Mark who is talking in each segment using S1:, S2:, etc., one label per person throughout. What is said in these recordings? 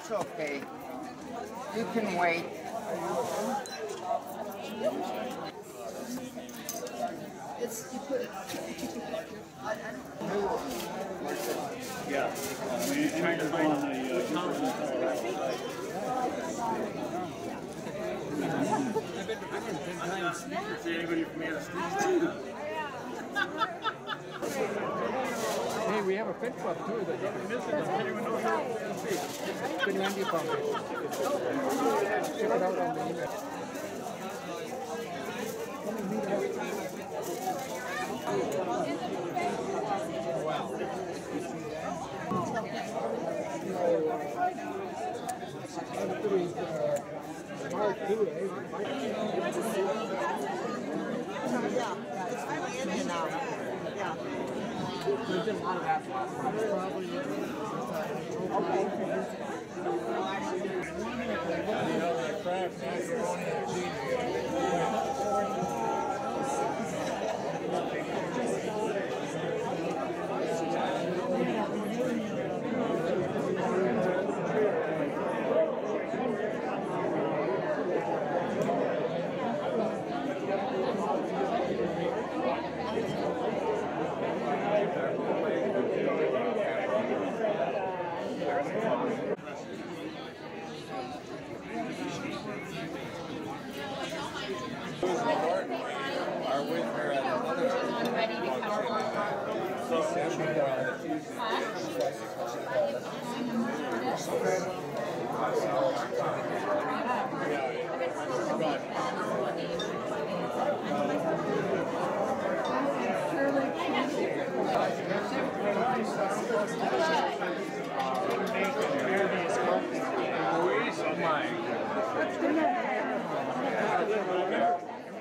S1: That's okay. You can wait.
S2: You put it.
S3: Yeah. We're trying to find see anybody from
S4: Hey, we have a pet club too that you can visit. Anyone knows how to see? Finlandia Foundation. Check it out on the email. Wow. Hard too, eh?
S2: Yeah, it's really in here now. Yeah.
S4: There's been a lot of that.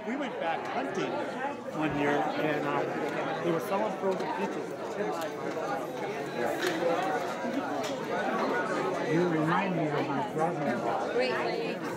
S4: We went back hunting one year and they were selling frozen peaches. You remind me of my brother-in-law.
S5: Great Lakes.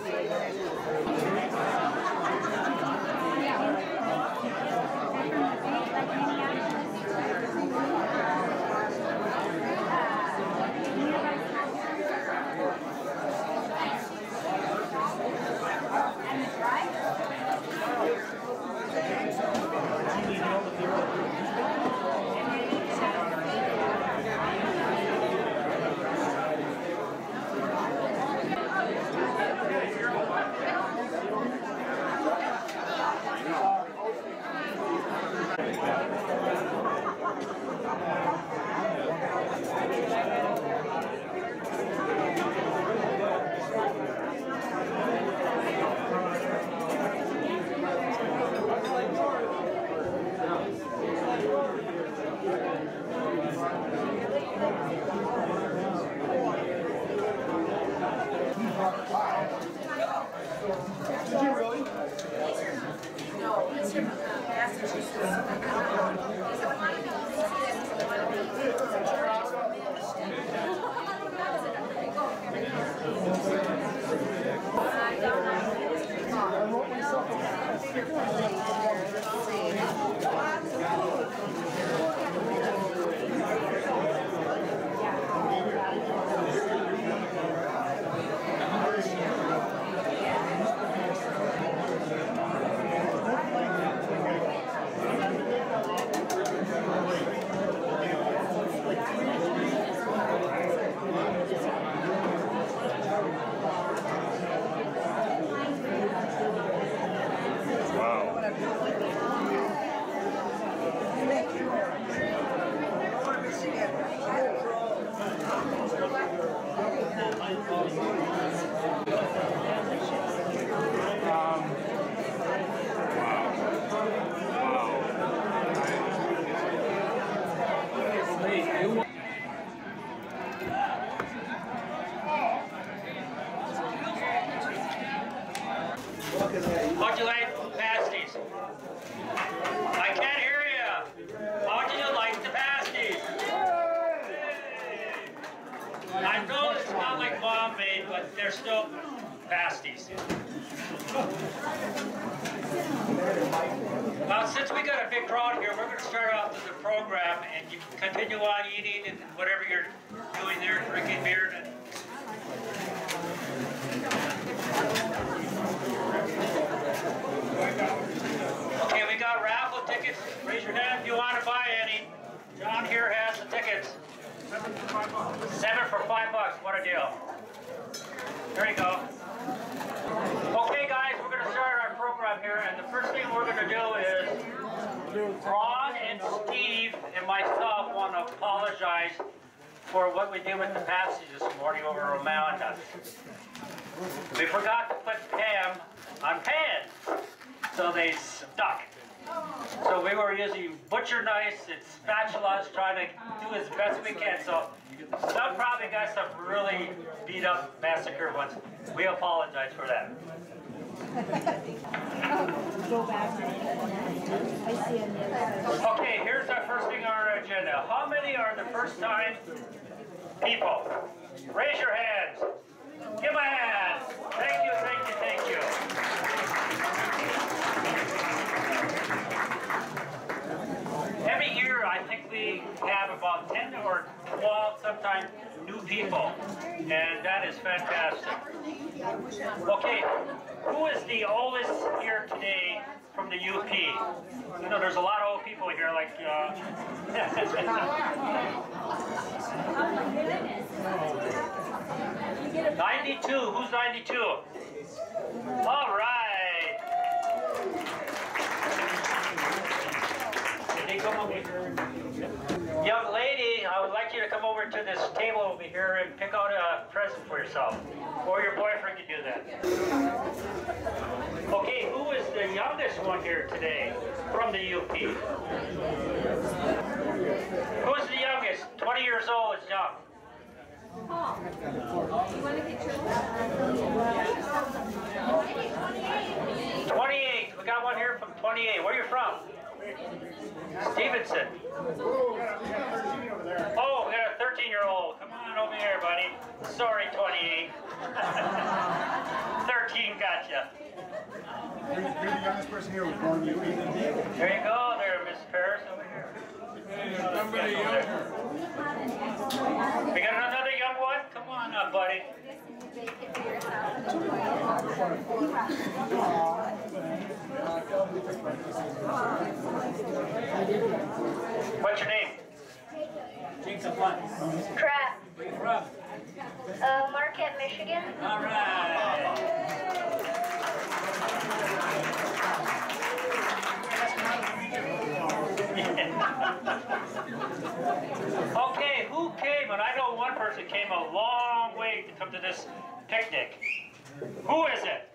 S6: How'd you like pasties? I can't hear you. How'd you like the pasties? I know it's not like mom made, but they're still pasties. Well, since we got a big crowd here, we're going to start off with the program, and you can continue on eating and whatever you're doing there, drinking beer. And your hand if you want to buy any. John here has the tickets. 7 for $5. What a deal. There you go. Okay guys, we're going to start our program here, and the first thing we're going to do is Ron and Steve and myself want to apologize for what we did with the passage this morning over Romana. We forgot to put Pam on Pan, so they stuck. So we were using butcher knives and spatulas trying to do as best we can. So some probably got some really beat up massacre ones. We apologize for that. Okay, here's our first thing on our agenda. How many are the first time people? Raise your hands. Give a hand. Thank you, thank you, thank you. Every year, I think we have about 10 or 12, sometimes, new people, and that is fantastic. Okay, who is the oldest here today from the UP? You know, there's a lot of old people here, like, 92, who's 92? All right. Did they come over here? Young lady, I would like you to come over to this table over here and pick out a present for yourself. Or your boyfriend can do that. Okay, who is the youngest one here today from the UP? Who's the youngest? 20 years old is young.
S5: Paul, you want to get your
S6: 28. We got one here from 28. Where are you from? Stevenson. Oh, we got a 13-year-old. Come on over here, buddy. Sorry, 28. 13 gotcha.
S3: You're the youngest person here with born UP.
S6: There you go, there, Miss Paris, over here.
S3: Somebody younger.
S6: We got another young one? Come on up, buddy. What's your name? Jacob what?
S5: crap.
S6: Where you from?
S5: Marquette, Michigan.
S6: All right. Okay, who came? And I know one person came a long way to come to this picnic. Who is it?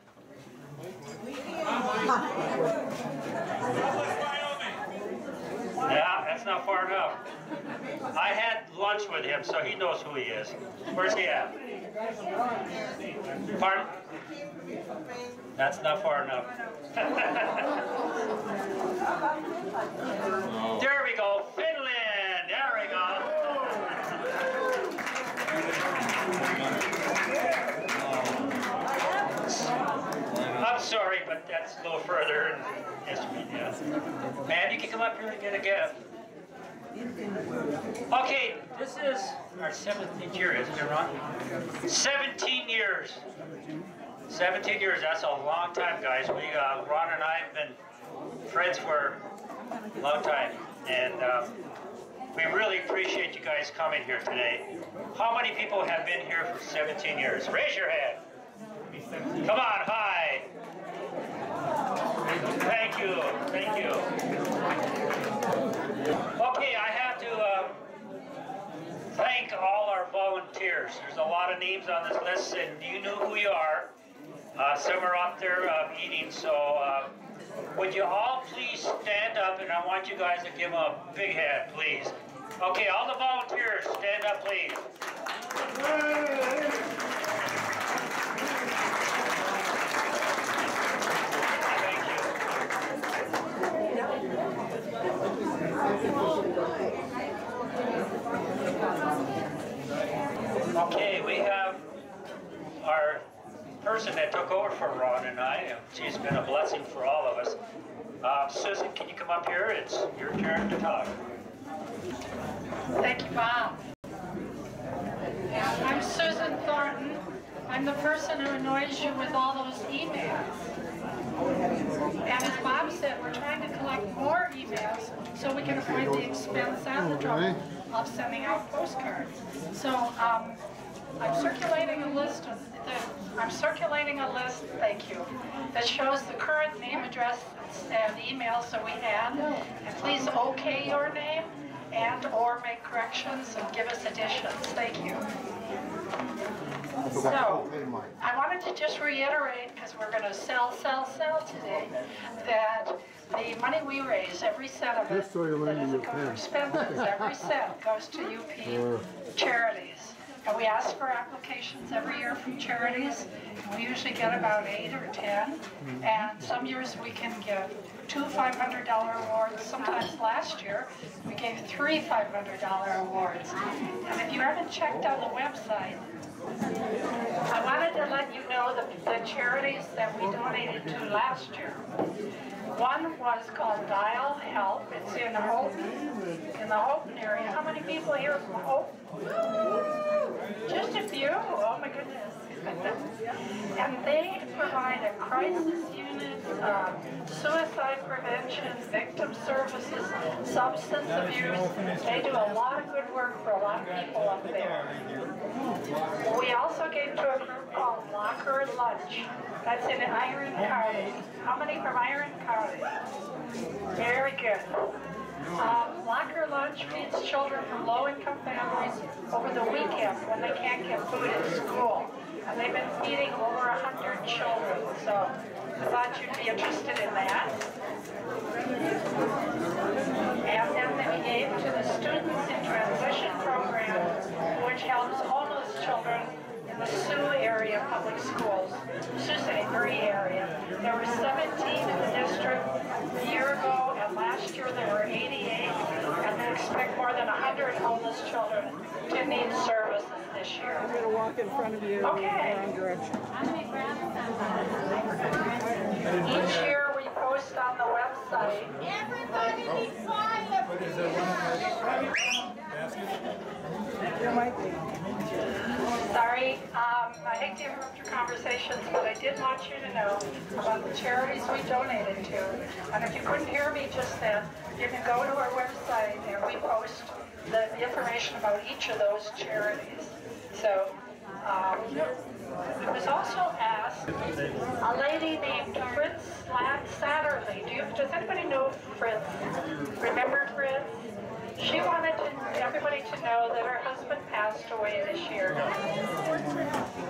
S6: Yeah, that's not far enough. I had lunch with him, so he knows who he is. Where's he at? Pardon? That's not far enough. There we go, Finland. There we go. I'm sorry, but that's a little further in history. Yeah. Man, you can come up here and get a gift. Okay, this is our 17th year, isn't it, Ron? 17 years. 17 years, that's a long time, guys. Ron and I have been friends for a long time, and we really appreciate you guys coming here today. How many people have been here for 17 years? Raise your hand. Come on, hi. Thank you, thank you. Okay, I have to thank all our volunteers. There's a lot of names on this list, and you know who you are. Some are up there eating, so would you all please stand up, and I want you guys to give them a big hand, please. Okay, all the volunteers, stand up, please. Okay, we have our person that took over for Ron and I. She's been a blessing for all of us. Susan, can you come up here? It's your turn to talk.
S7: Thank you, Bob. I'm Susan Thornton. I'm the person who annoys you with all those emails. And as Bob said, we're trying to collect collect more emails so we can avoid the expense and the trouble of sending out postcards. So I'm circulating a list thank you, that shows the current name, address, and email so we add. And please okay your name and or make corrections and give us additions. Thank you. So, I wanted to just reiterate, because we're going to sell today, that the money we raise, every cent of it, that doesn't go for expenses, every cent goes to UP charities. And we ask for applications every year from charities. And we usually get about 8 or 10. And some years we can give 2 $500 awards. Sometimes last year we gave 3 $500 awards. And if you haven't checked on the website, I wanted to let you know the charities that we donated to last year. One was called Dial Help. It's in the Houghton area. How many people here from Houghton? Just a few. Oh my goodness. And they provide a crisis unit, suicide prevention, victim services, substance abuse. They do a lot of good work for a lot of people up there. We also gave to a group called Locker Lunch. That's in Iron County. How many from Iron County? Very good. Locker Lunch feeds children from low-income families over the weekend when they can't get food at school. And they've been feeding over 100 children, so I thought you'd be interested in that. And then we gave to the Students in Transition program, which helps homeless children in the Sioux area public schools, Sioux St. Marie area. There were 17 in the district a year ago, and last year there were 88, and they expect more than 100 homeless children to need services this year.
S2: I'm going to walk in front of you in the wrong direction.
S7: Each year we post on the website.
S5: Everybody be quiet.
S2: There might be.
S7: Sorry, I hate to interrupt your conversations, but I did want you to know about the charities we donated to. And if you couldn't hear me just then, you can go to our website and we post the information about each of those charities. So, I was also asked, a lady named Fritz Satterley. Does anybody know Fritz? Remember Fritz? She wanted everybody to know that her husband passed away this year.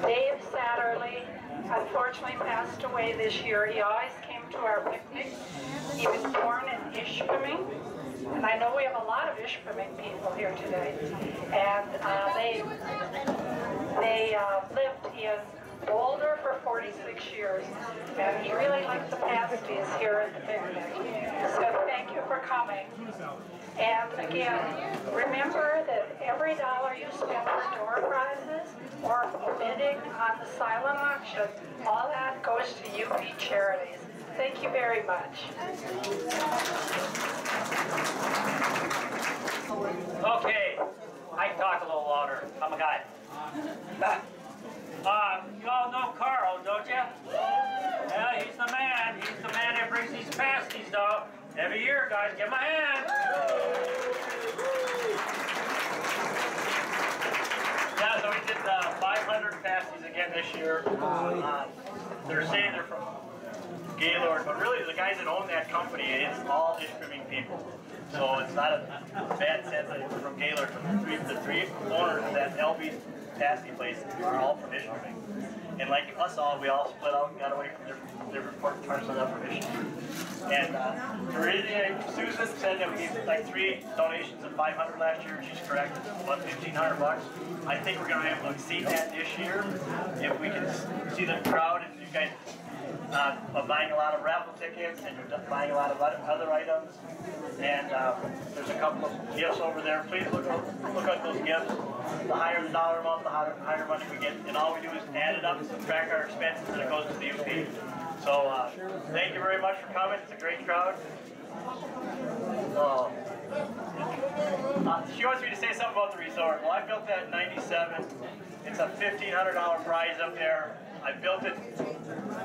S7: Dave Satterley unfortunately passed away this year. He always came to our picnic. He was born in Ishpeming. And I know we have a lot of Ishpeming people here today. And they lived in Boulder for 46 years. And he really liked the pasties here at the picnic. So thank you for coming. And again, remember that every dollar you spend for door prizes or bidding on the silent auction, all that goes to UP charities. Thank you very much.
S6: Okay, I can talk a little louder. I'm a guy. You all know Carl, don't you? Yeah, he's the man. He's the man that brings these pasties, though. Every year, guys, give him a hand. Yeah, so we did 500 pasties again this year. They're saying they're from Gaylord, but really the guys that own that company, it's all Ishpeming people. So it's not a bad sense that it's from Gaylord. The three owners of that LB pasty place are all from Ishpeming. And like us all, we all split out and got away from different parts of that permission. And originally, Susan said that we gave like 3 donations of 500 last year. She's correct. About $1,500. I think we're going to be able to exceed that this year if we can see the crowd. And you guys are buying a lot of raffle tickets and you're buying a lot of other items. And there's a couple of gifts over there. Please look at those gifts. The higher the dollar amount, the higher money we get. And all we do is add it up and subtract our expenses, and it goes to the UP. So thank you very much for coming. It's a great crowd. She wants me to say something about the resort. Well, I built that in '97. It's a $1,500 prize up there. I built it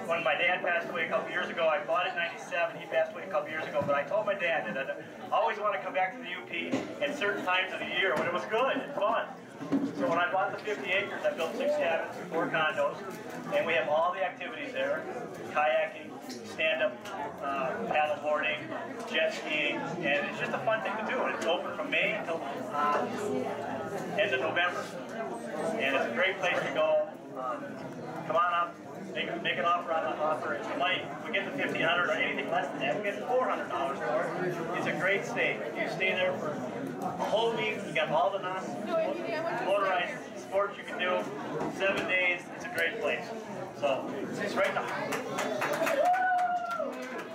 S6: when my dad passed away a couple years ago, I bought it in '97. He passed away a couple years ago, but I told my dad that I always want to come back to the UP at certain times of the year when it was good and fun. So when I bought the 50 acres, I built 6 cabins, 4 condos, and we have all the activities there: kayaking, stand-up paddle boarding, jet skiing, and it's just a fun thing to do. And it's open from May until end of November, and it's a great place to go. Come on up, make an offer on the offer. If you like, we get the $1,500 or anything less than that, we get $400 for it. It's a great stay. You stay there for a whole week. You got all the non-motorized sports you can do. 7 days. It's a great place. So it's right now.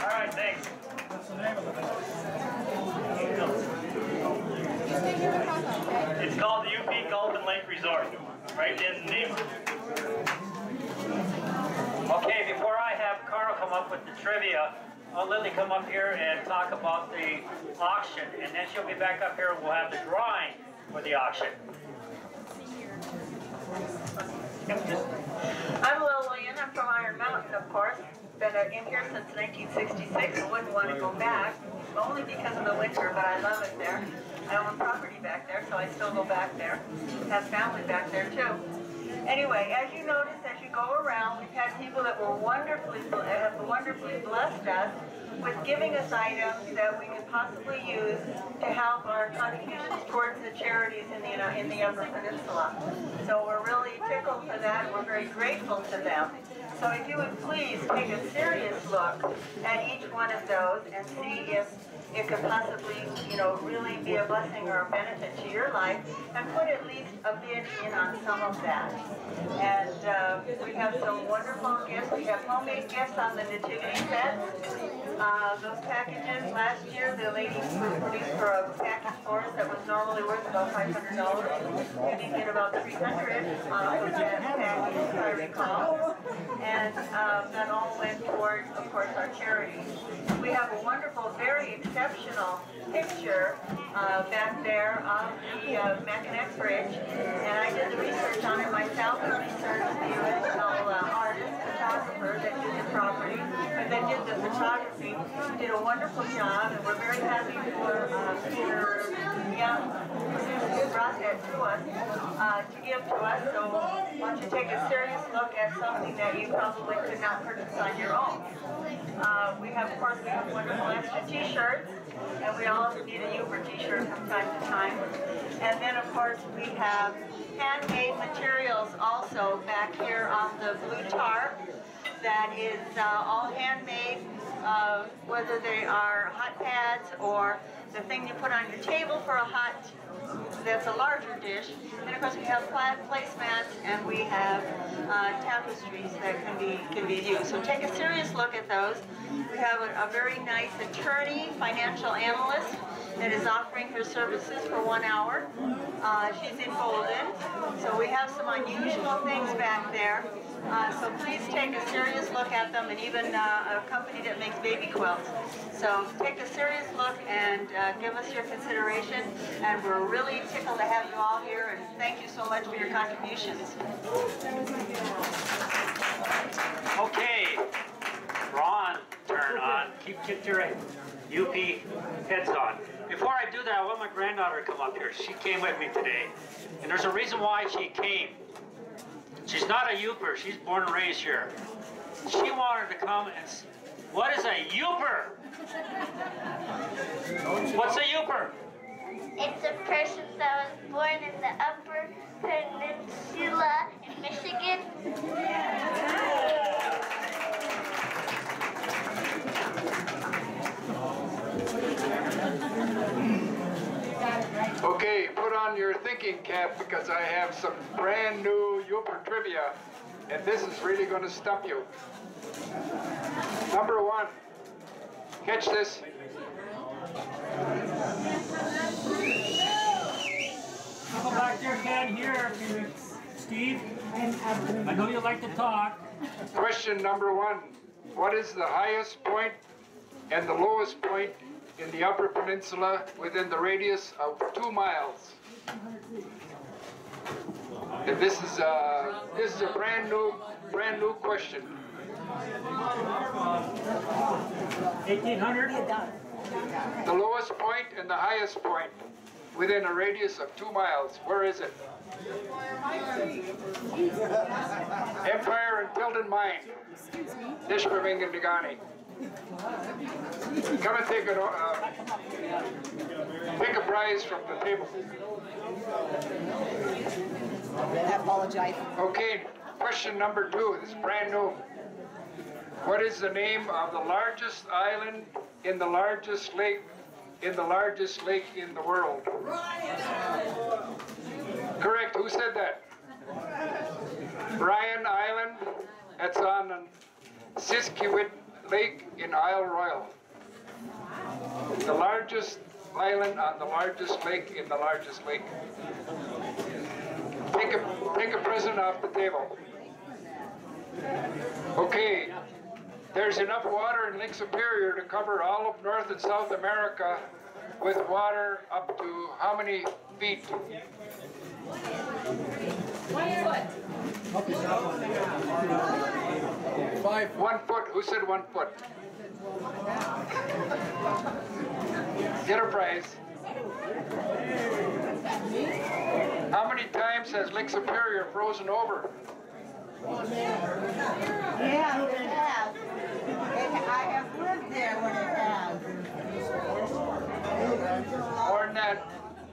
S6: All right, thanks. What's the name of the business? It's called the UP Golf and Lake Resort. Right in the name. Okay, before I have Carl come up with the trivia, I'll Lily come up here and talk about the auction, and then she'll be back up here and we'll have the drawing for the auction.
S8: I'm Lillian. I'm from Iron Mountain, of course. Been in here since 1966 and wouldn't want to go back, only because of the winter, but I love it there. I own property back there, so I still go back there. Have family back there, too. Anyway, as you notice, as you go around, we've had people that were have wonderfully blessed us with giving us items that we could possibly use to help our contributions towards the charities in the Upper Peninsula. So we're really tickled for that, and we're very grateful to them. So if you would please take a serious look at each one of those and see if it could possibly, really be a blessing or a benefit to your life, and put at least a bid in on some of that. And we have some wonderful gifts. We have homemade gifts on the nativity sets. Those packages, last year the lady produced for a package for us that was normally worth about $500. We did get about $300 for that package, if I recall. And that all went toward, of course, our charities. We have a wonderful, very exceptional picture back there of the Mackinac Bridge, and I did the research on it myself. I researched the original artist, photographer that did the property, or that did the photography. Did a wonderful job, and we're very happy for Peter Young, who brought that to us, to give to us. So why don't you take a serious look at something that you probably could not purchase on your own. We have wonderful extra t-shirts, and we also need a Yooper t-shirt from time to time. And then, of course, we have handmade materials also back here on the blue tarp that is all handmade, whether they are hot pads or the thing you put on your table for a hot, that's a larger dish. And of course we have placemats, and we have tapestries that can be used. So take a serious look at those. We have a very nice attorney, financial analyst, that is offering her services for 1 hour. She's in Golden. So we have some unusual things back there. So please take a serious look at them, and even a company that makes baby quilts. So take a serious look and give us your consideration. And we're really tickled to have you all here, and thank you so much for your contributions.
S6: Okay, Ron, turn on. Keep your UP heads on. Before I do that, I want my granddaughter to come up here. She came with me today, and there's a reason why she came. She's not a Yooper. She's born and raised here. She wanted to come and see. What is a Yooper? What's a Yooper?
S9: It's a person that was born in the Upper Peninsula in Michigan.
S10: Okay, put on your thinking cap, because I have some brand new Yooper trivia, and this is really going to stump you. Number 1, catch this.
S6: Go back there, can't hear you, Steve. I know you like to talk.
S10: Question number 1. What is the highest point and the lowest point in the Upper Peninsula within the radius of 2 miles? And this is a brand new question.
S6: 1,800?
S10: The lowest point and the highest point within a radius of 2 miles. Where is it? Empire and Tilden Mine. Dishpaving and Nagani. Come and take a prize from the table.
S2: I apologize.
S10: Okay, question number 2. This is brand new. What is the name of the largest island in the largest lake in the world? Correct. Who said that? Bryan Island. That's on Siskiwit Lake in Isle Royale. The largest island on the largest lake in the largest lake. Take a present off the table. Okay. There's enough water in Lake Superior to cover all of North and South America with water up to how many feet?
S5: 1 foot.
S10: 1 foot. Who said 1 foot? Get a prize. How many times has Lake Superior frozen over?
S2: Yeah, it has. I have lived there when it has.
S10: More than that.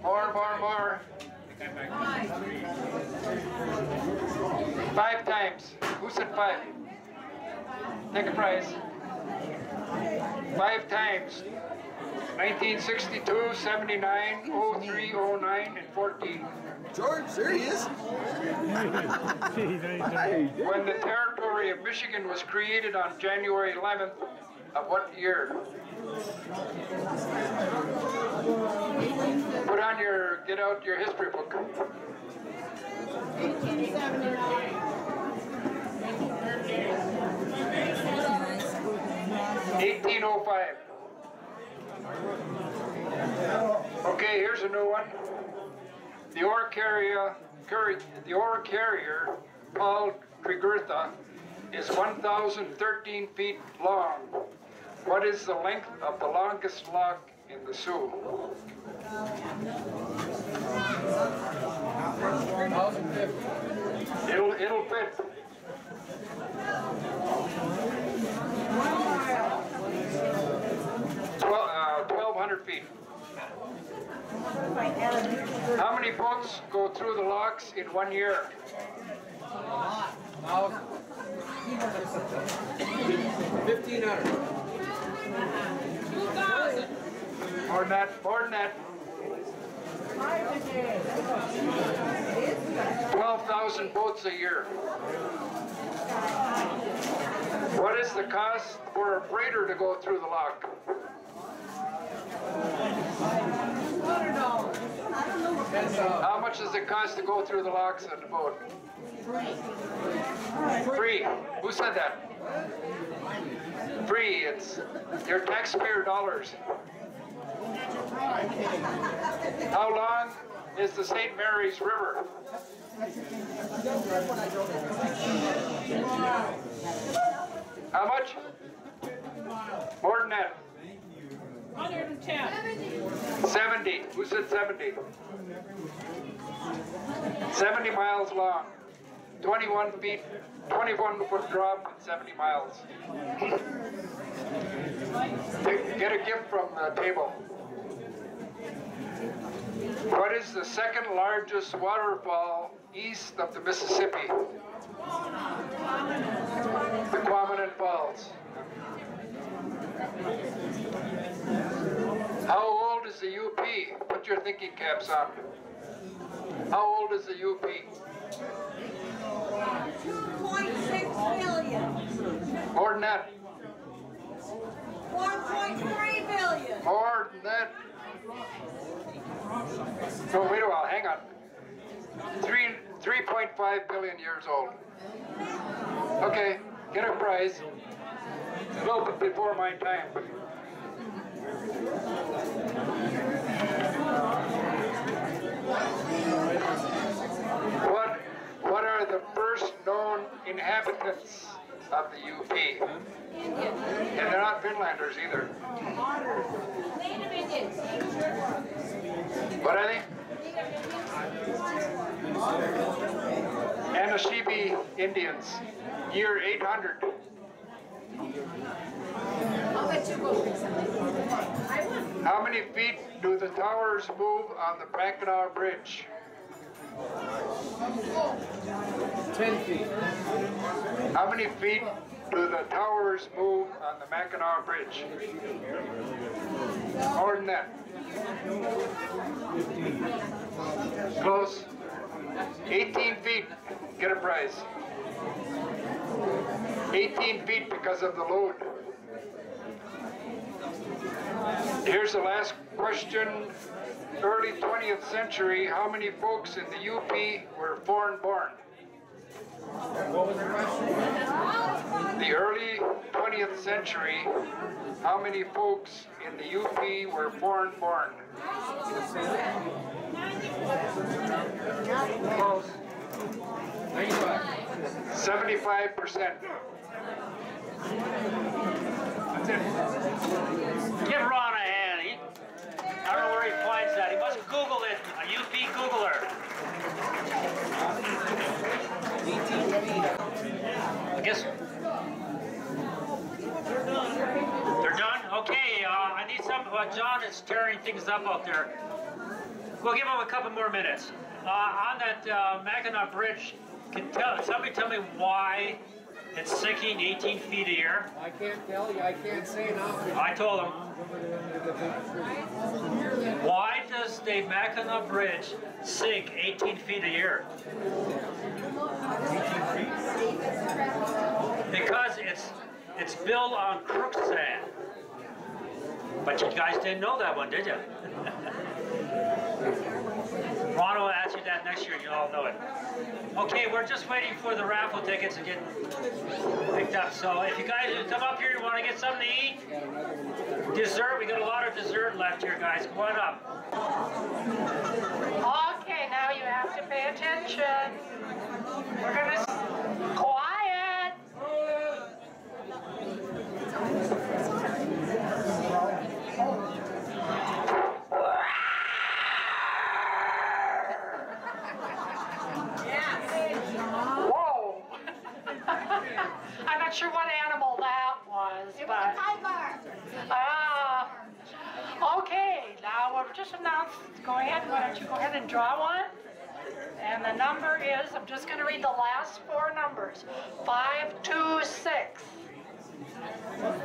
S10: More. 5 times. Who said 5? Take a prize. 5 times. 1962, 79, 03, 09, and 14.
S11: George, there he is.
S10: When the territory of Michigan was created on January 11th of what year? Get out your history book. 1805. Okay, here's a new one. The ore carrier Paul Trigurtha is 1,013 feet long. What is the length of the longest lock in the Sioux? It'll fit. 1,200 feet. How many boats go through the locks in 1 year?
S11: 1,500.
S5: 2,000.
S10: More than that. 12,000 boats a year. What is the cost for a freighter to go through the lock? How much does it cost to go through the locks on the boat? Free. Who said that? Free. It's your taxpayer dollars. How long is the St. Mary's River? How much? More than that.
S5: 110.
S10: 70. Who said 70? 70 miles long. 21 feet, 21 foot drop, and 70 miles. Get a gift from the table. What is the second largest waterfall east of the Mississippi? The Quamanon Falls. How old is the UP? Put your thinking caps on. How old is the UP?
S2: 2.6 million.
S10: More than that.
S2: 1.3 billion.
S10: More than that. No, wait a while, hang on. 3.5 billion years old. Okay, get a prize. A little bit before my time. What are the first known inhabitants of the UP. And they're not Finlanders either. What are they? Anishinaabe Indians, year 800.
S5: I'll let you go.
S10: How many feet do the towers move on the Mackinac Bridge?
S11: 10 feet.
S10: How many feet do the towers move on the Mackinac Bridge? More than that.
S11: 15.
S10: Close. 18 feet. Get a prize. 18 feet because of the load. Here's the last question. Early 20th century, how many folks in the UP were foreign born?
S11: What was the question?
S10: The early 20th century, how many folks in the UP were foreign born? Close.
S11: 95.
S10: 75%.
S6: Give Ron a hand. I don't know where he finds that. He must Google it. A UP Googler.
S11: 18 feet.
S6: I guess they're done. Okay. I need some. John is tearing things up out there. We'll give him a couple more minutes. On that Mackinac Bridge, somebody tell me why it's sinking 18 feet a year?
S11: I can't tell you. I can't say now.
S6: I told him. Why does the Mackinac Bridge sink 18 feet a year?
S11: 18 feet.
S6: Because it's built on quicksand. But you guys didn't know that one, did you? Ron will ask you that next year, you all know it. Okay, we're just waiting for the raffle tickets to get picked up. So if you guys come up here, you want to get something to eat? Dessert, we got a lot of dessert left here, guys. Come on up.
S7: Okay, now you have to pay attention. We're gonna quiet. Whoa! I'm not sure what animal that was, but. Okay, now we'll just announce. Go ahead. Why don't you go ahead and draw one? And the number is, I'm just going to read the last four numbers. 526.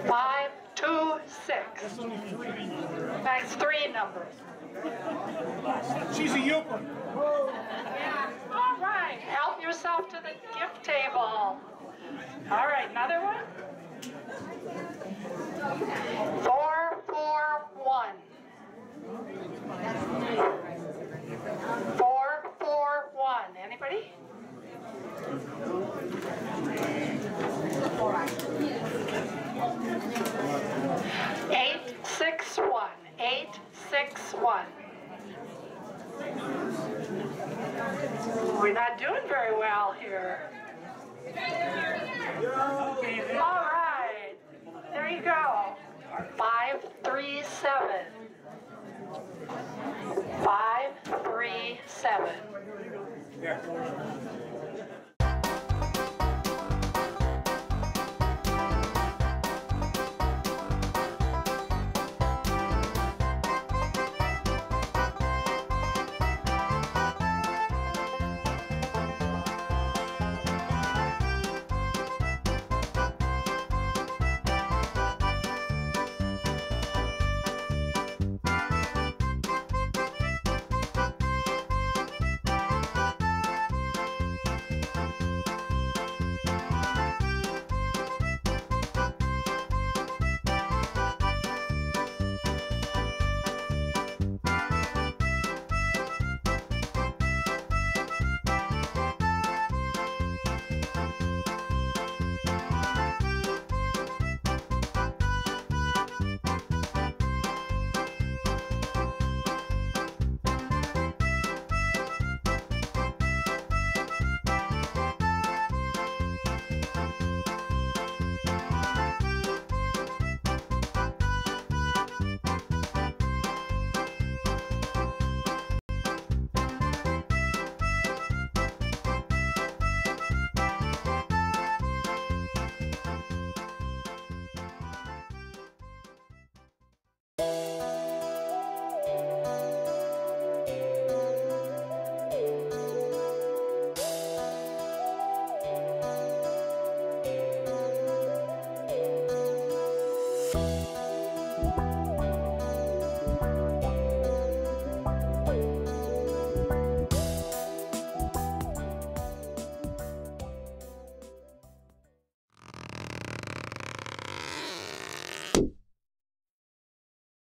S7: 526. That's three numbers.
S3: She's a Yooper.
S7: All right, help yourself to the gift table. All right, another one. 441. 441. Anybody? 861. 861. We're not doing very well here. All right. There you go. 537. 537.
S3: Yeah.
S9: Bye.